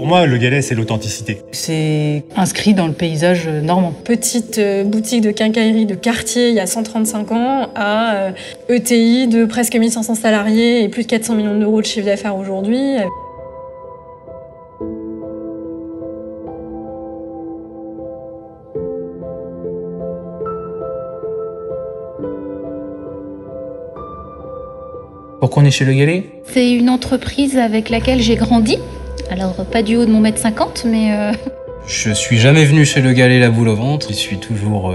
Pour moi, le Gallais, c'est l'authenticité. C'est inscrit dans le paysage normand. Petite boutique de quincaillerie de quartier il y a 135 ans à ETI de presque 1500 salariés et plus de 400 millions d'euros de chiffre d'affaires aujourd'hui. Pourquoi on est chez Le Gallais? C'est une entreprise avec laquelle j'ai grandi. Alors, pas du haut de mon 1m50, mais... Je suis jamais venu chez Le Gallais la boule au ventre. Je suis toujours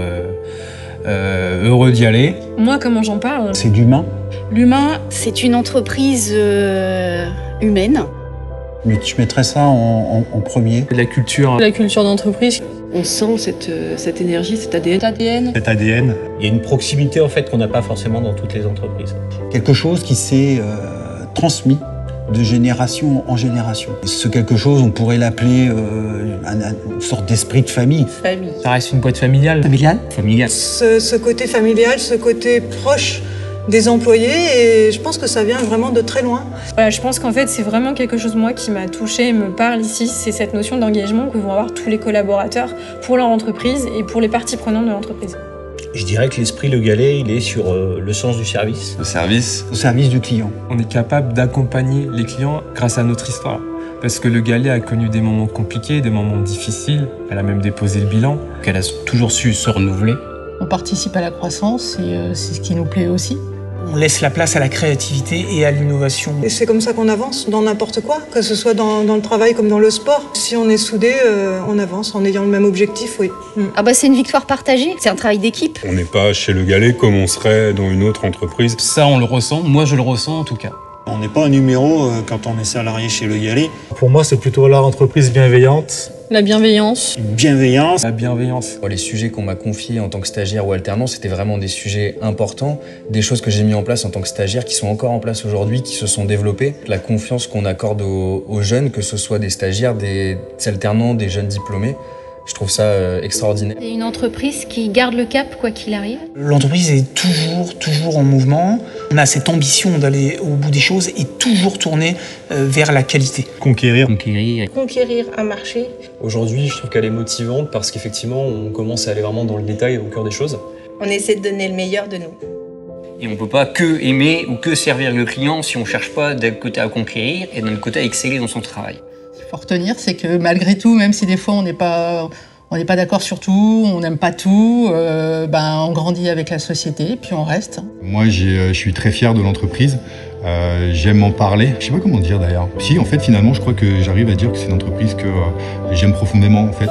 heureux d'y aller. Moi, comment j'en parle? C'est d'humain. L'humain, c'est une entreprise humaine. Mais je mettrais ça en premier. La culture. La culture d'entreprise. On sent cette énergie, cet ADN. Cet ADN. Il y a une proximité en fait qu'on n'a pas forcément dans toutes les entreprises. Quelque chose qui s'est transmis de génération en génération. Ce quelque chose, on pourrait l'appeler une sorte d'esprit de famille. Ça reste une boîte familiale. Familiale. Ce côté familial, ce côté proche des employés, et je pense que ça vient vraiment de très loin. Voilà, je pense qu'en fait, c'est vraiment quelque chose, moi, qui m'a touchée et me parle ici. C'est cette notion d'engagement que vont avoir tous les collaborateurs pour leur entreprise et pour les parties prenantes de l'entreprise. Je dirais que l'esprit Le Gallais, il est sur le sens du service. Le service. Au service du client. On est capable d'accompagner les clients grâce à notre histoire. Parce que Le Gallais a connu des moments compliqués, des moments difficiles. Elle a même déposé le bilan. Elle a toujours su se renouveler. On participe à la croissance et c'est ce qui nous plaît aussi. On laisse la place à la créativité et à l'innovation. Et c'est comme ça qu'on avance dans n'importe quoi, que ce soit dans le travail comme dans le sport. Si on est soudés, on avance en ayant le même objectif, oui. Ah bah c'est une victoire partagée, c'est un travail d'équipe. On n'est pas chez Le Gallais comme on serait dans une autre entreprise. Ça, on le ressent. Moi, je le ressens en tout cas. On n'est pas un numéro quand on est salarié chez Le Gallais. Pour moi, c'est plutôt l'entreprise bienveillante. La bienveillance. Bienveillance. La bienveillance. Les sujets qu'on m'a confiés en tant que stagiaire ou alternant, c'était vraiment des sujets importants, des choses que j'ai mis en place en tant que stagiaire, qui sont encore en place aujourd'hui, qui se sont développées. La confiance qu'on accorde aux jeunes, que ce soit des stagiaires, des alternants, des jeunes diplômés, je trouve ça extraordinaire. C'est une entreprise qui garde le cap quoi qu'il arrive. L'entreprise est toujours en mouvement. On a cette ambition d'aller au bout des choses et toujours tourner vers la qualité. Conquérir. Conquérir un marché. Aujourd'hui, je trouve qu'elle est motivante parce qu'effectivement, on commence à aller vraiment dans le détail, au cœur des choses. On essaie de donner le meilleur de nous. Et on peut pas que aimer ou que servir le client si on cherche pas d'un côté à conquérir et d'un côté à exceller dans son travail. Faut retenir, c'est que malgré tout, même si des fois on n'est pas d'accord sur tout, on n'aime pas tout, on grandit avec la société, puis on reste. Moi, je suis très fier de l'entreprise. J'aime en parler. Je sais pas comment dire d'ailleurs. Si, en fait, finalement, je crois que j'arrive à dire que c'est une entreprise que j'aime profondément, en fait.